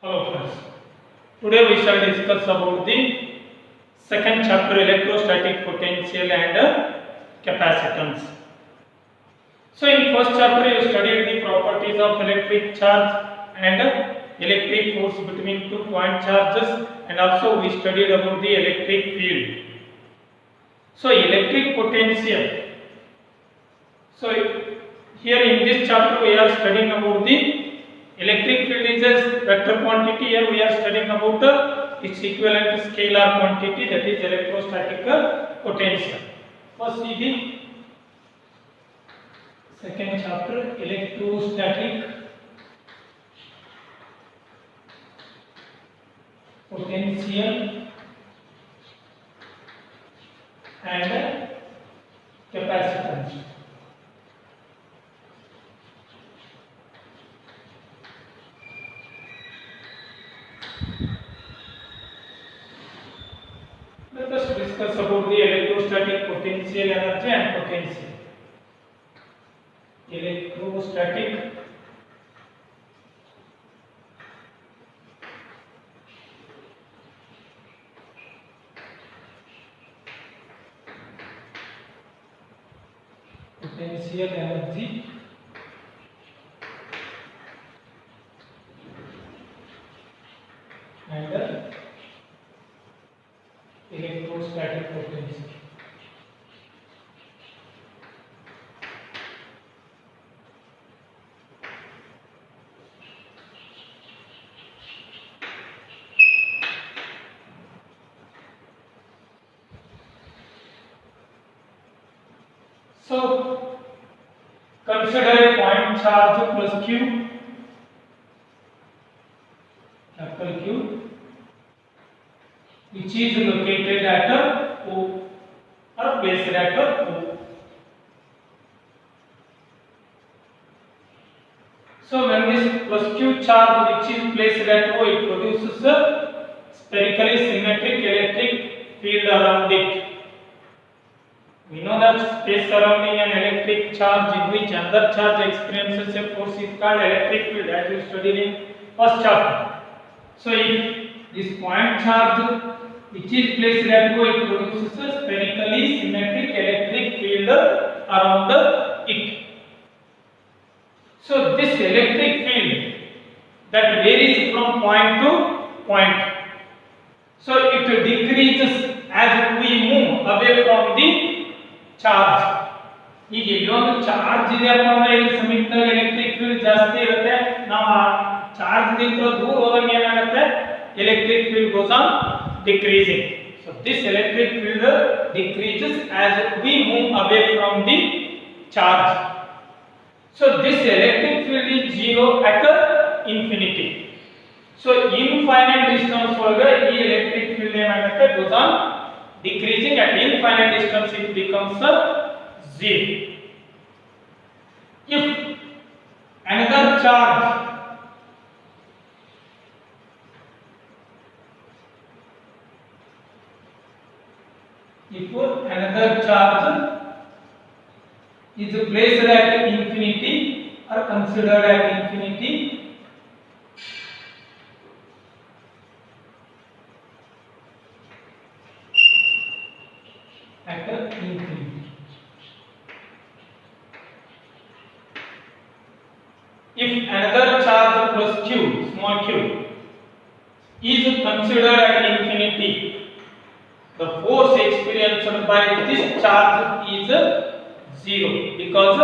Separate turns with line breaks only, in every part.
Hello friends. Today we shall discuss about the second chapter electrostatic potential and capacitance. So in first chapter you studied the properties of electric charge and electric force between two point charges, and also we studied about the electric field. So electric potential. So here in this chapter we are studying about the electric field is a vector quantity. Here we are studying about its equivalent scalar quantity, that is electrostatic potential. First see the second chapter, electrostatic potential and capacitance. Let us discuss about the electrostatic potential energy and potential. Electrostatic potential energy and electrostatic potential. So consider a point charge plus Q, capital Q, which is located at O or placed at O. So when this plus Q charge which is placed at O, it produces a spherically symmetric electric field around it. We know that space surrounding an electric charge in which another charge experiences a force is called electric field, as we studied in first chapter. So if this point charge which is placed at O, it produces a spherically symmetric electric field around it. So this electric field that varies from point to point. So it decreases as we move away from the charge. ಈಗ ಇಲ್ಲೊಂದು charge ಇದೆಯಪ್ಪ ಅಂದ್ರೆ ಇಲ್ಲಿ ಸಮೀಪದಲ್ಲಿ electric field ಜಾಸ್ತಿ ಇರುತ್ತೆ. ನಾವು charge ದಿಂದ ದೂರ ಹೋದಂಗೆ ಏನಾಗುತ್ತೆ, electric field goes on decreasing. So this electric field decreases as we move away from the charge. So this electric field is zero at infinity. So infinite distance ಒಳಗೆ ಈ electric field ಏನಾಗುತ್ತೆ, goes on decreasing. At infinite distance it becomes zero. If another charge is placed at infinity or considered at infinity, if another charge plus q, small q, is considered at infinity, the force experienced by this charge is zero, because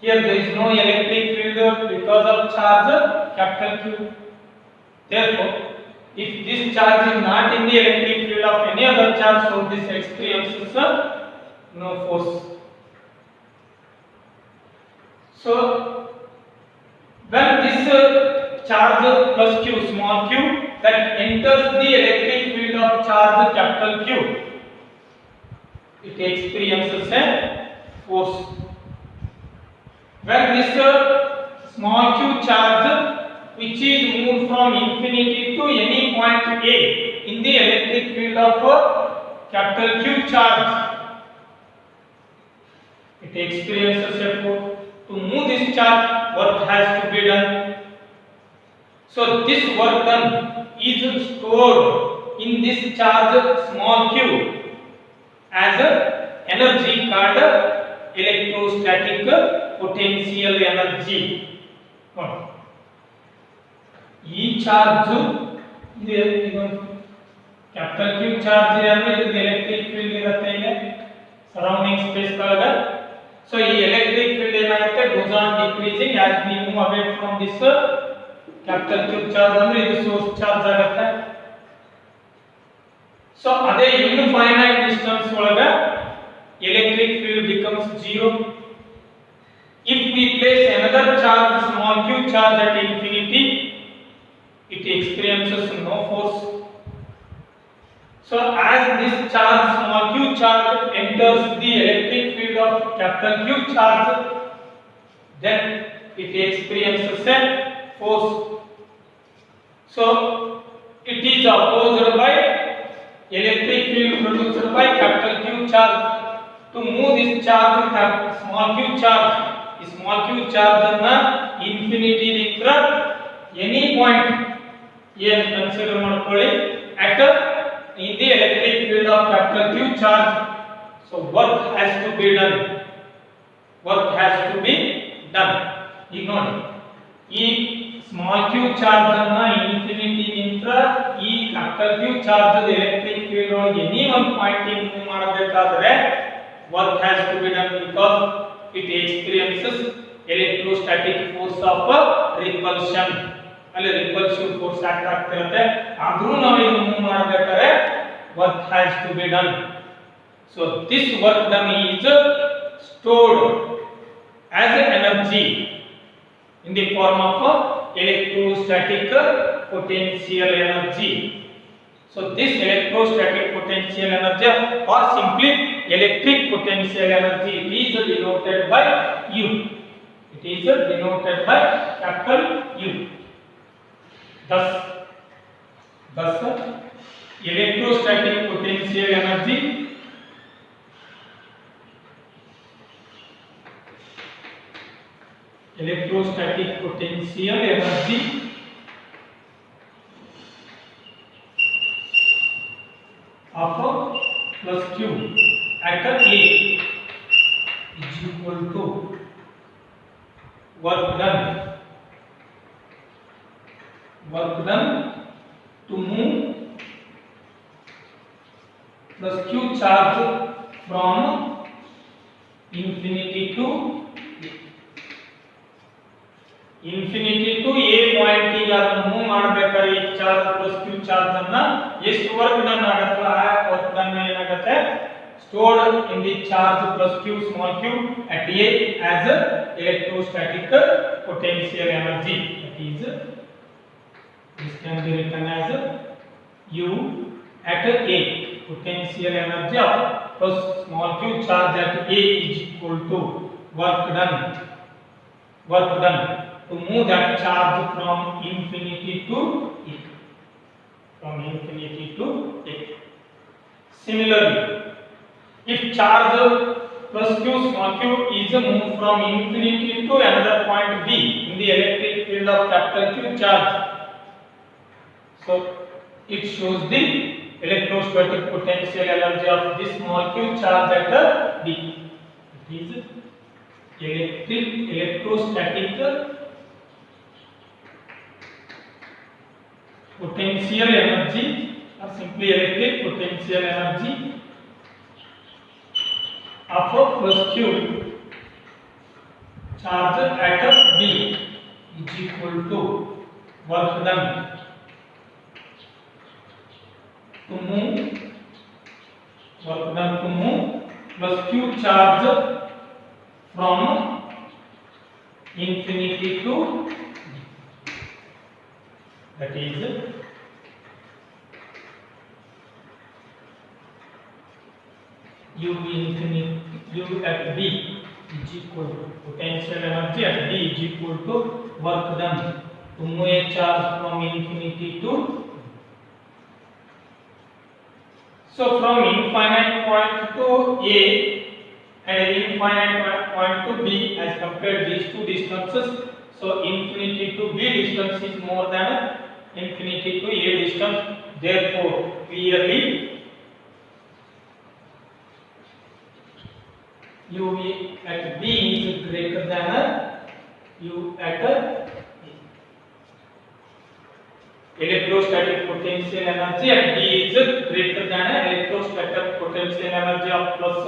here there is no electric field because of charge capital Q. Therefore, if this charge is not in the electric field of any other charge, so this experiences no force. So when this charge plus q, small q, that enters the electric field of charge capital Q, it experiences a force. When this small q charge which is moved from infinity to any point A in the electric field of capital Q charge, it experiences a force. To move this charge, what has to be done? So this work done is stored in this charge small q as a energy called electrostatic potential energy. ಈ charge ಇದು capital Q charge ಅಂದ್ರೆ ಇದು electric field ಇರುತ್ತೆ ಇಲ್ಲಿ surrounding space ಒಳಗೆ. So ಈ electric field ಏನಾಗುತ್ತೆ goes on decreasing as we move away from this capital Q charge ಅಂದ್ರೆ ಇದು ಸೋರ್ಸ್ ಚಾರ್ಜ್ ಆಗುತ್ತೆ. ಸೊ ಅದೇ ಇನ್ಫೈನೈಟ್ ಡಿಸ್ಟೆನ್ಸ್ ಒಳಗೆ electric field becomes zero. If we place another charge small q charge at infinity, it experiences no force. So as this charge small q charge enters the electric field of capital Q charge, then it experiences a force. So it is opposed by electric field produced by capital Q charge. To move this charge small q charge, ಈ small q charge ಅನ್ನು infinity ದಿಂದ any point ಏನು consider ಮಾಡ್ಕೊಳ್ಳಿ at in the electric field of capital Q charge. So work has to be done. Work has to be done. ಈಗ ನೋಡಿ ಈ small q charge ಅನ್ನು infinity ದಿಂದ ಈ capital Q charge electric field ಒಳಗೆ any one point move ಮಾಡಬೇಕಾದ್ರೆ work has to be done because it experiences electrostatic force of repulsion. ಅಲ್ಲಿ repulsive force act ಆಗ್ತಿರುತ್ತೆ. ಆದ್ರೂ ನಾವು ಇದು ಮೂವ್ ಮಾಡಬೇಕಾದ್ರೆ work has to be done. So this work done is stored as energy in the form of electrostatic potential energy. So this electrostatic potential energy or simply electric potential energy, it is denoted by U. It is denoted by capital U. Thus electrostatic potential energy of plus q at A is equal to work done to move plus q charge from infinity to A point ಗೆ ಅದನ್ನು move ಮಾಡಬೇಕಾದ್ರೆ ಈ charge plus q charge ಅನ್ನು ಎಷ್ಟು work done ಆಗುತ್ತೆ ಆ work done ಏನಾಗುತ್ತೆ stored in the charge plus q small q at A as electrostatic potential energy. That is, this can be written as U at A, potential energy of plus small q charge at A is equal to work done to move that charge from infinity to A. Similarly, if charge plus q small q is moved from infinity to another point B in the electric field of capital Q charge, so it shows the electrostatic potential energy of this small q charge at B. It is electrostatic potential energy or simply electric potential energy of plus q charge at B is equal to work done to move plus q charge from infinity to B. That is U at B is equal to potential energy at B is equal to work done to move a charge from infinity to. So from infinite point to A and infinite point to B, as compared these two distances, so So infinity to B distance is more than infinity to A distance. Therefore, clearly U at B is greater than U at A. Electrostatic potential energy at B is greater than electrostatic potential energy of plus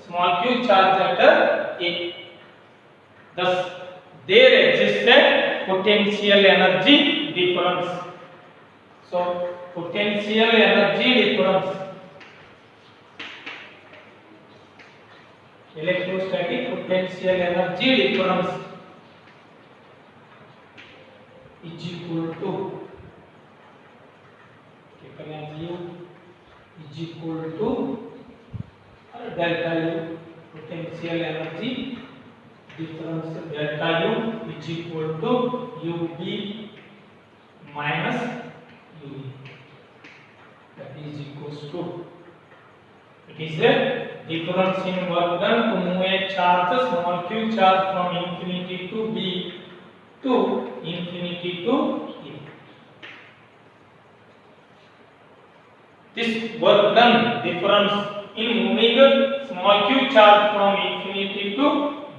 small q charge at A. Thus, there exists a potential energy difference. So, potential energy difference. Electrostatic potential energy difference is equal to U is equal to delta U, potential energy difference delta U is equal to UB minus UB, that is equals to, it is a difference in work done to move a charge, small q charge from infinity to B to infinity to A. This work done difference in moving small q charge from infinity to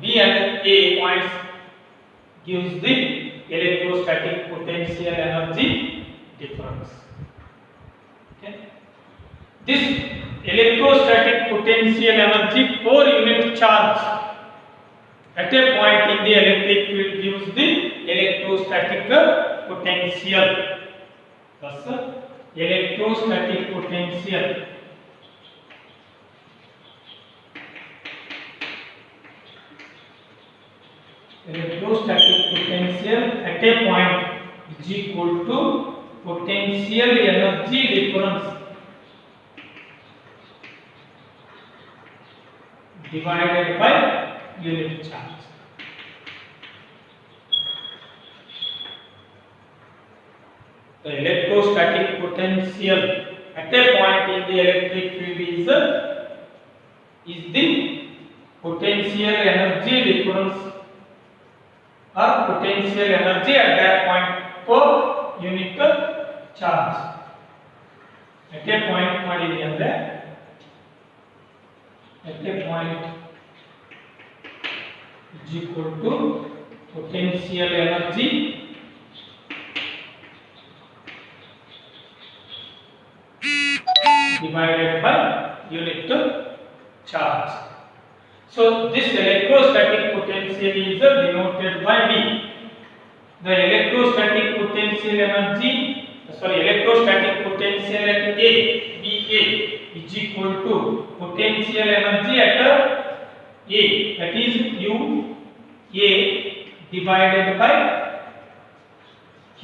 B and A points gives the electrostatic potential energy difference. Okay. This electrostatic potential energy per unit charge at a point in the electric field gives the electrostatic potential. Thus, electrostatic potential at a point is equal to potential energy difference divided by unit charge. The electrostatic potential at a point in the electric field is the potential energy difference or potential energy at that point per unit charge. At a point ಮಾಡಿದೆ ಅಂದ್ರೆ at a point is equal to potential energy divided by unit charge. So this electrostatic potential is denoted by V. The electrostatic potential energy, electrostatic potential at A, VA is equal to potential energy at A, that is U A divided by Q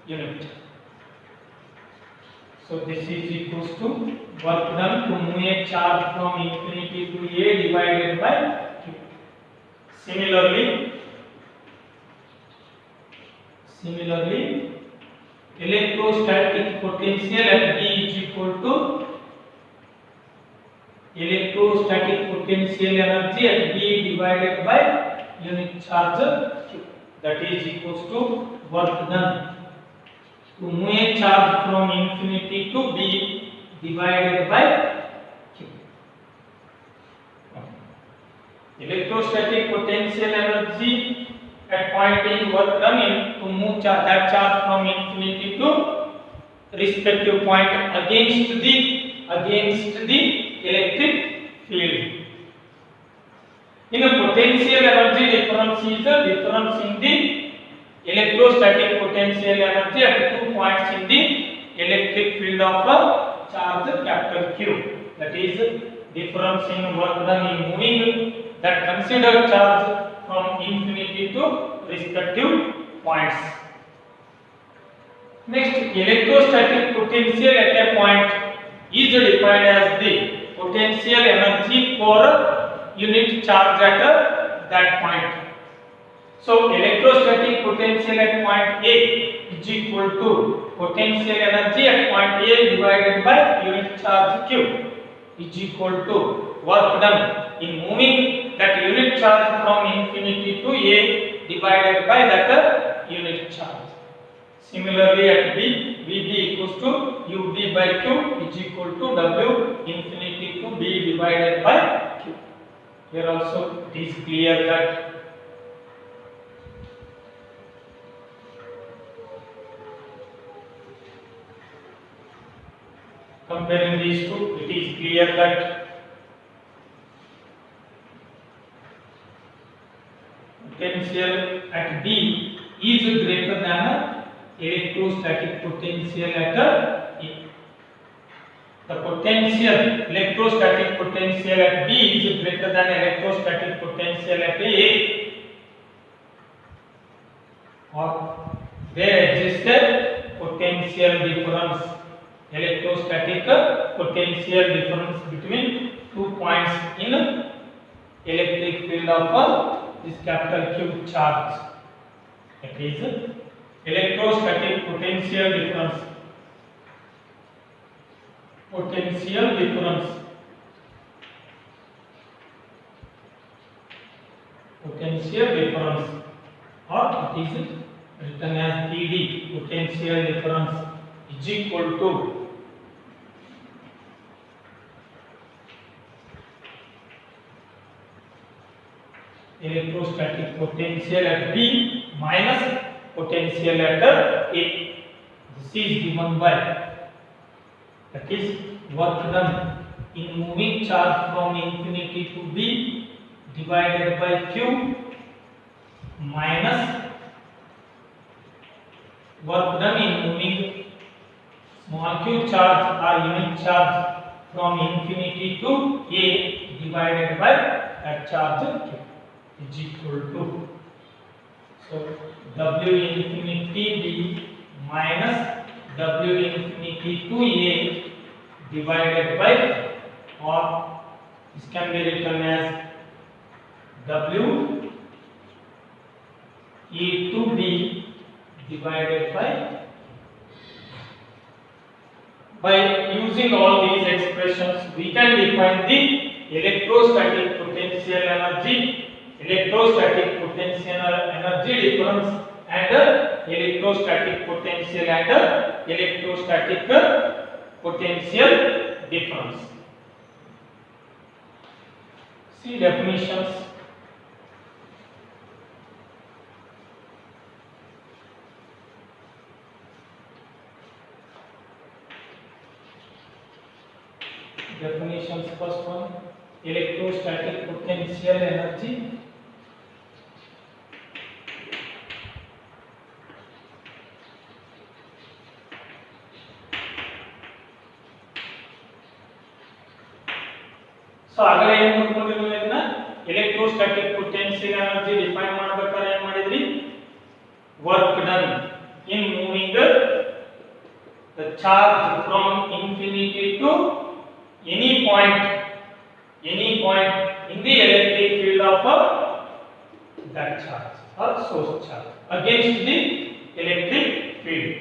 unit. So this is equals to work done to move a charge from infinity to A divided by Q. Similarly, electrostatic potential at B is equal to electrostatic potential energy at B divided by unit charge Q. That is equals to work done to move a charge from infinity to B divided by Q. Electrostatic potential energy at point is work done in to move that charge from infinity to respective point against the electric field. In a potential energy difference is the difference in the electrostatic potential energy at 2 points in the electric field of a charge capital Q. That is difference in work done in moving that considered charge from infinity to respective points. Next, electrostatic potential at a point is defined as the potential energy per unit charge at that point. So, electrostatic potential at point A is equal to potential energy at point A divided by unit charge Q is equal to work done in moving that unit charge from infinity to A divided by that unit charge. Similarly at B, VB equals to UB by Q is equal to W infinity to B divided by Q. Here also it is clear that comparing these two, it is clear that potential at B is greater than electrostatic potential at A. The potential, electrostatic potential at B is greater than electrostatic potential at A, or there exists a potential difference, electrostatic potential difference between 2 points in electric field of this capital Q charge. That is electrostatic potential difference. Potential difference. Potential difference, or it is written as PD. Potential difference is equal to electrostatic potential at B minus potential at A. This is given by, that is work done in moving charge from infinity to B divided by Q minus work done in moving small q charge or unit charge from infinity to A divided by that charge Q is equal to, so W infinity B minus W infinity to A divided by, or this can be written as W A to B divided by using all these expressions we can define the electrostatic potential energy, electrostatic potential energy difference, and electrostatic potential and electrostatic potential difference. See definitions. Definitions, first one, electrostatic potential energy. So agare ಏನು ಮಾಡ್ಕೊಂಡಿರೋದು ಇದನ್ನ electrostatic potential energy define ಮಾಡಬೇಕಾದ್ರೆ ಏನು ಮಾಡಿದ್ರಿ, work done in moving the charge from infinity to any point in the electric field of that charge or source charge against the electric field.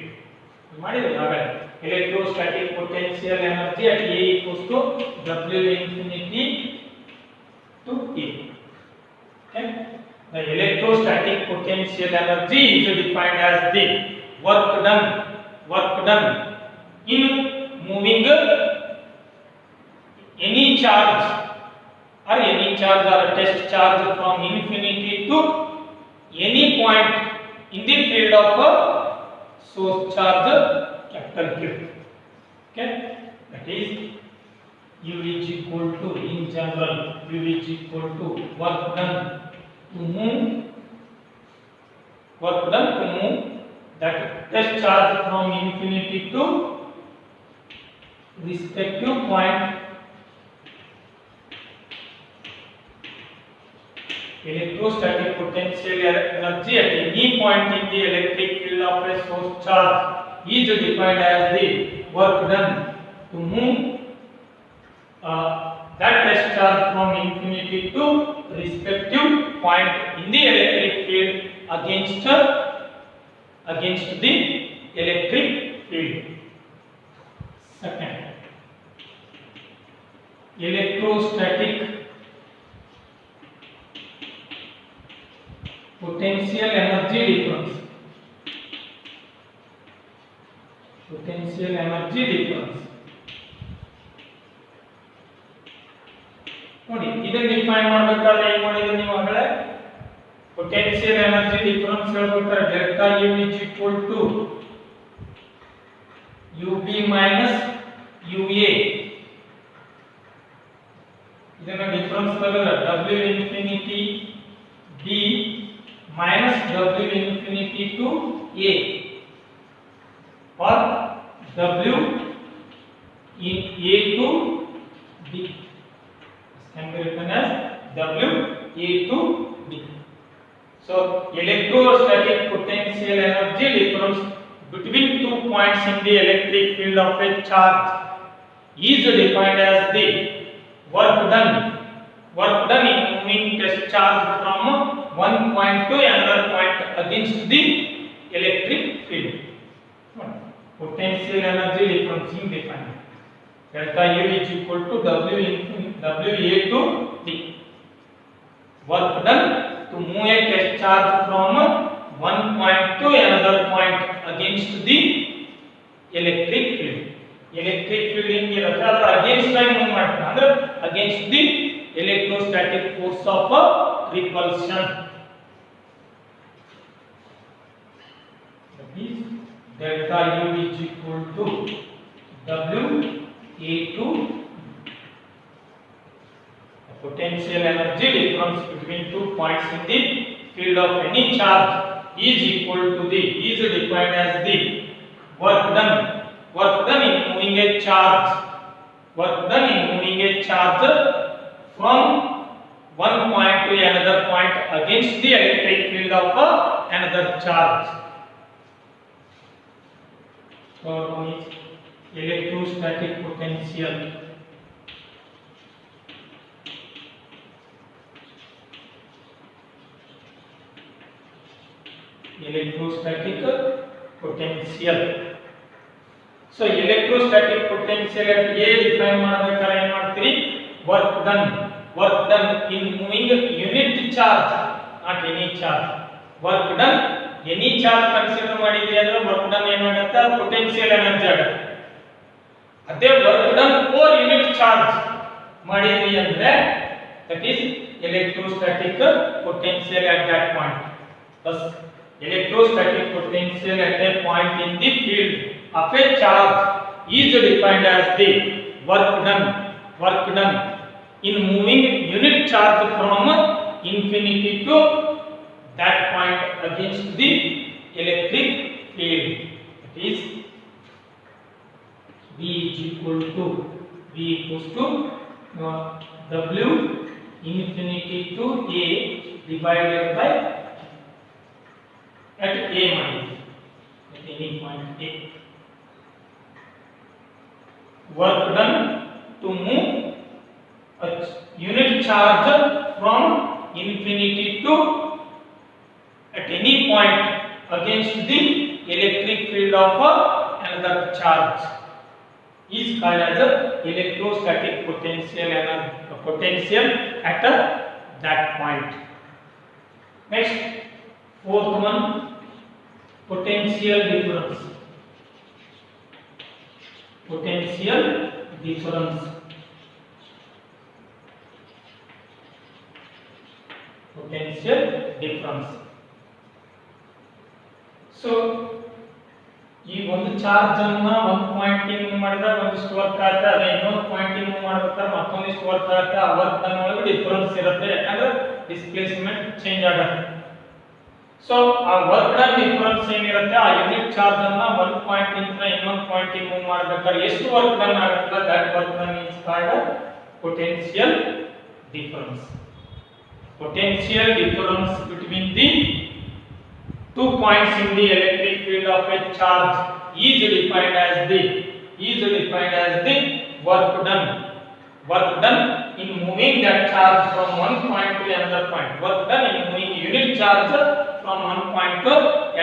ಮಾಡಿದ್ರೆ ಆಗಲೇ electrostatic potential energy at A equals to W infinity to A. Okay, the electrostatic potential energy is defined as the work done in moving any charge or a test charge from infinity to any point in the field of a source charge capital Q. Okay, that is U is equal to, in general, U is equal to work done to move that test charge from infinity to respective point. Electrostatic potential energy at any point in the electric field of a source charge is defined as the work done to move that test charge from infinity to respective point in the electric field against the electric field. Second, electrostatic potential energy difference. Potential energy difference. ನೋಡಿ ಇದನ್ನ define ಮಾಡಬೇಕಾದ್ರೆ ಏನು ಮಾಡಿದ್ರಿ ನೀವು ಆಗಲೇ potential energy difference ಹೇಳ್ಬೇಕಾದ್ರೆ delta U is equal to UB minus UA ಇದನ್ನ difference ತೆಗೆದ್ರೆ W infinity D minus W infinity to A or W in A to D can be written as W A to D. So electrostatic potential energy difference between 2 points in the electric field of a charge is defined as the work done in moving test charge from one point to another point against the electric field. Potential energy difference is defined. Delta U is equal to WA to D. Work done to move a test charge from one point to another point against the electric field. Electric field in here against the movement, against the electrostatic force of repulsion. That is delta U is equal to WA to the potential energy difference between 2 points in the field of any charge is equal to the is defined as the work done in moving a charge from one point to another point against the electric field of another charge. So electrostatic potential. Electrostatic potential. So electrostatic potential at A define ಮಾಡಬೇಕಾದ್ರೆ ಏನು ಮಾಡ್ತೀರಿ work done in moving unit charge, not any charge. Work done any charge consider ಮಾಡಿದ್ರಿ ಅಂದ್ರೆ work done ಏನಾಗುತ್ತೆ potential energy ಆಗುತ್ತೆ. ಅದೇ work done for unit charge ಮಾಡಿದ್ರಿ ಅಂದ್ರೆ that is electrostatic potential at that point. Thus electrostatic potential at a point in the field of a charge is defined as the work done in moving unit charge from infinity to that point against the electric field. That is V equals to W infinity to A divided by at A minus at any point A. Work done to move a unit charge from infinity to at any point against the electric field of another charge is called as electrostatic potential at that point. Next, fourth one, potential difference. Potential difference. So ಈ ಒಂದು charge ಅನ್ನು ಒಂದು point move ಮಾಡಿದಾಗ ಒಂದಿಷ್ಟು work ಆಗುತ್ತೆ, ಅದೇ ಇನ್ನೊಂದು point move ಮಾಡಬೇಕಾದ್ರೆ ಮತ್ತೊಂದಿಷ್ಟು ವರ್ಕ್ ಆಗುತ್ತೆ. ಆ ವರ್ಕ್ ಒಳಗೆ ಡಿಫರೆನ್ಸ್ ಇರುತ್ತೆ, ಯಾಕಂದ್ರೆ ಡಿಸ್ಪ್ಲೇಸ್ಮೆಂಟ್ ಚೇಂಜ್ ಆಗುತ್ತೆ. ಸೊ ಆ ವರ್ಕ್ ಡನ್ ಡಿಫರೆನ್ಸ್ ಏನಿರುತ್ತೆ, ಆ ಯೂನಿಟ್ ಚಾರ್ಜ್ ಅನ್ನ ಒಂದು ಪಾಯಿಂಟ್ ಇಂದ ಇನ್ನೊಂದು ಪಾಯಿಂಟ್ ಮೂವ್ ಮಾಡಬೇಕಾದ್ರೆ ಎಷ್ಟು ವರ್ಕ್ ಡನ್ ಆಗುತ್ತೆ, that work done is called potential difference. Potential difference between the 2 points in the electric field of a charge is defined as the work done in moving that charge from one point to another point. Work done in moving unit charge from one point to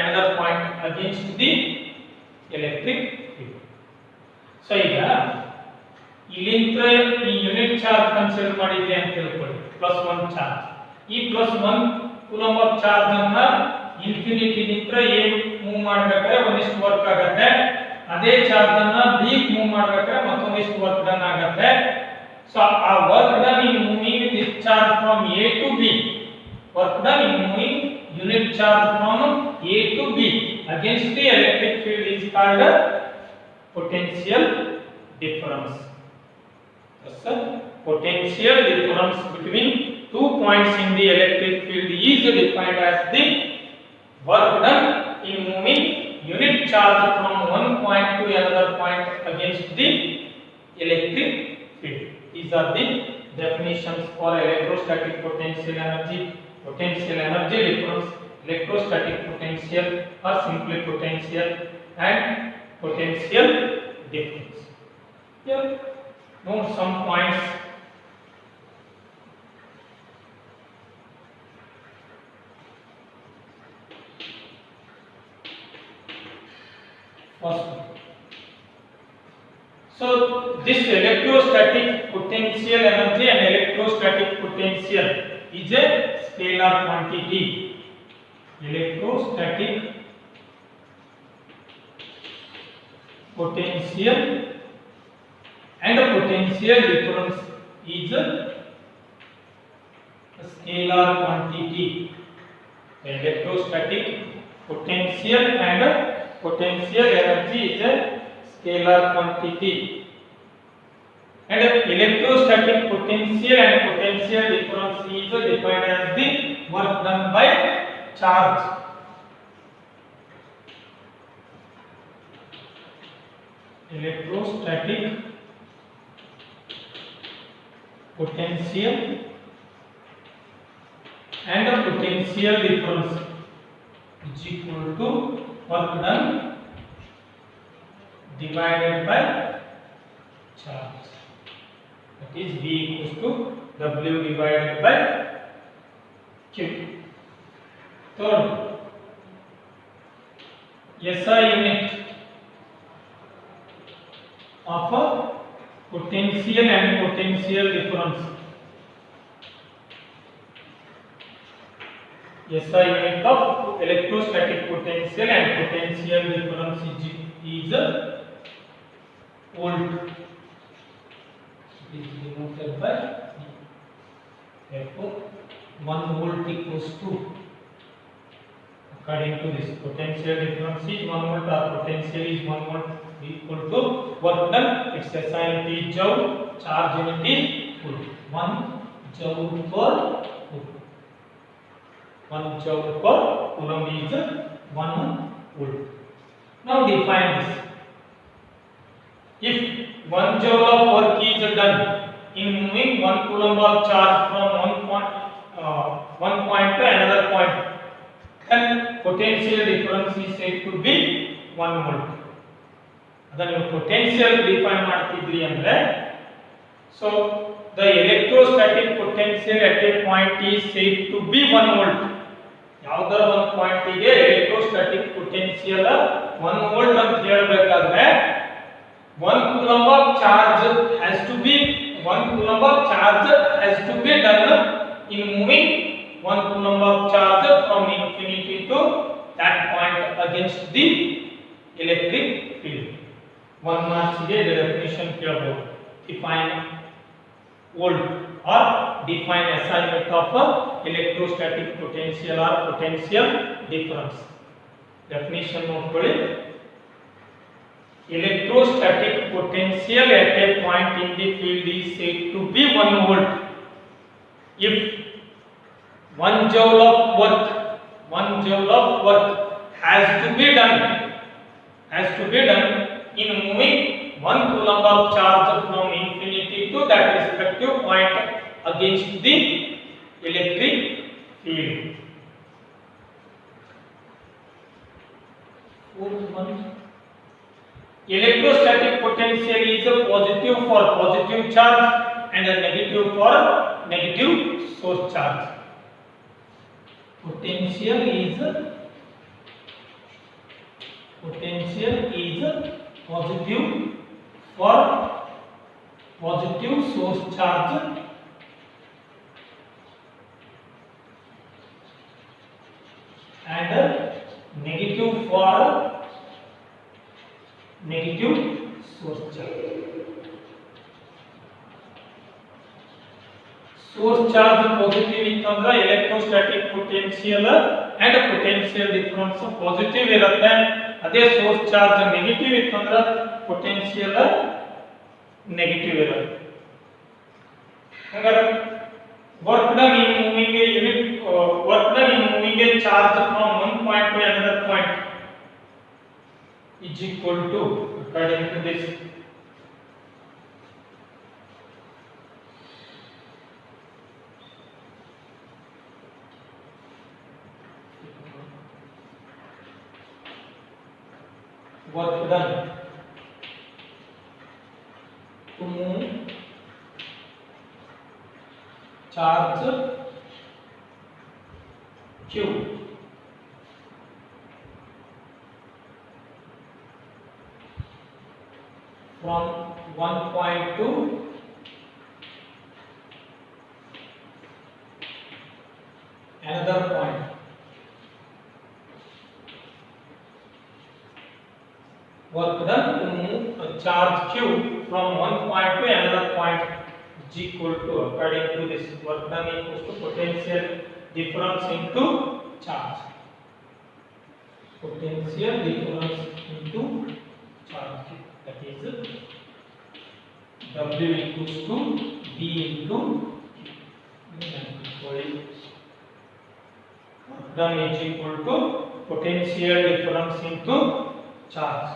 another point against the electric field. So ಈಗ ಇಲ್ಲಿಂದ ಈ unit charge consider ಮಾಡಿದ್ವಿ ಅಂತ ತಿಳ್ಕೊಳ್ಳಿ, +1 charge. ಈ +1 coulomb of charge ಅನ್ನ infinity ನಿಂತ್ರ A move ಮಾಡಬೇಕಾದ್ರೆ ಒಂದಿಷ್ಟು ವರ್ಕ್ ಆಗುತ್ತೆ, ಅದೇ ಚಾರ್ಜ್ ಅನ್ನ ಬಿ ಮೂವ್ ಮಾಡಬೇಕಾದ್ರೆ ಮತ್ತೊಂದಿಷ್ಟು ವರ್ಕ್ ಡನ್ ಆಗುತ್ತೆ. ಸೊ ಆ work done in moving this charge from A to B, work done in moving unit charge from A to B against the electric field is called potential difference. Yes, sir. Potential difference between 2 points in the electric field is defined as the work done in moving unit charge from one point to another point against the electric field. These are the definitions for electrostatic potential energy, potential energy difference, electrostatic potential or simply potential, and potential difference. Here note some points. First, so this electrostatic potential energy and electrostatic potential is a scalar quantity. Electrostatic potential and potential difference is a scalar quantity. Electrostatic potential and potential energy is a scalar quantity, and electrostatic potential and potential difference is defined as the work done by charge. Electrostatic potential and potential difference is equal to work done divided by charge. That is V equals to W divided by Q. Third, SI unit of a potential and potential difference. SI unit of electrostatic potential and potential difference is volt. It is denoted by therefore 1 volt equals to, according to this, potential difference is 1 volt or potential is 1 volt equal to work done. Its SI unit is joule, charge unit is volt. 1 joule per volt. 1 joule per coulomb is 1 volt. Now define this. If 1 joule of work is done in moving 1 coulomb of charge from one point to another point, then potential difference is said to be 1 volt. ಅದನ್ನು potential define ಮಾಡ್ತಿದ್ರಿ ಅಂದ್ರೆ, so the electrostatic potential at a point is said to be 1 volt. ಯಾವುದರ ಒಂದು point ಗೆ electrostatic potential 1 volt ಅಂತ ಹೇಳಬೇಕಾದ್ರೆ 1 coulomb of charge has to be done in moving 1 coulomb of charge from infinity to that point against the electric field. 1 marks ಗೆ definition ಕೇಳಬಹುದು. Define volt or define SI unit of electrostatic potential or potential difference. Definition ನೋಡ್ಕೊಳ್ಳಿ. Electrostatic potential at a point in the field is said to be 1 volt if 1 joule of work has to be done in moving 1 coulomb of charge from infinity to that respective point against the electric field. Electrostatic potential is a positive for positive charge and a negative for negative source charge. Potential is positive for positive source charge negative for negative source charge. Source charge positive ಇತ್ತಂದ್ರೆ electrostatic potential and potential difference positive ಇರುತ್ತೆ. ಅದೇ source charge negative ಇತ್ತಂದ್ರೆ potential negative ಇರುತ್ತೆ. ಹಾಗಾದ್ರೆ work done in moving a unit work done in moving a charge from one point to another point is equal to, according to this, work done to move charge Q from one point to another point. Work done to move a charge Q from one point to another point is equal to, according to this, work done equals to potential difference into charge. Potential difference into charge. That is W equals to B into work done is equal to potential difference into charge.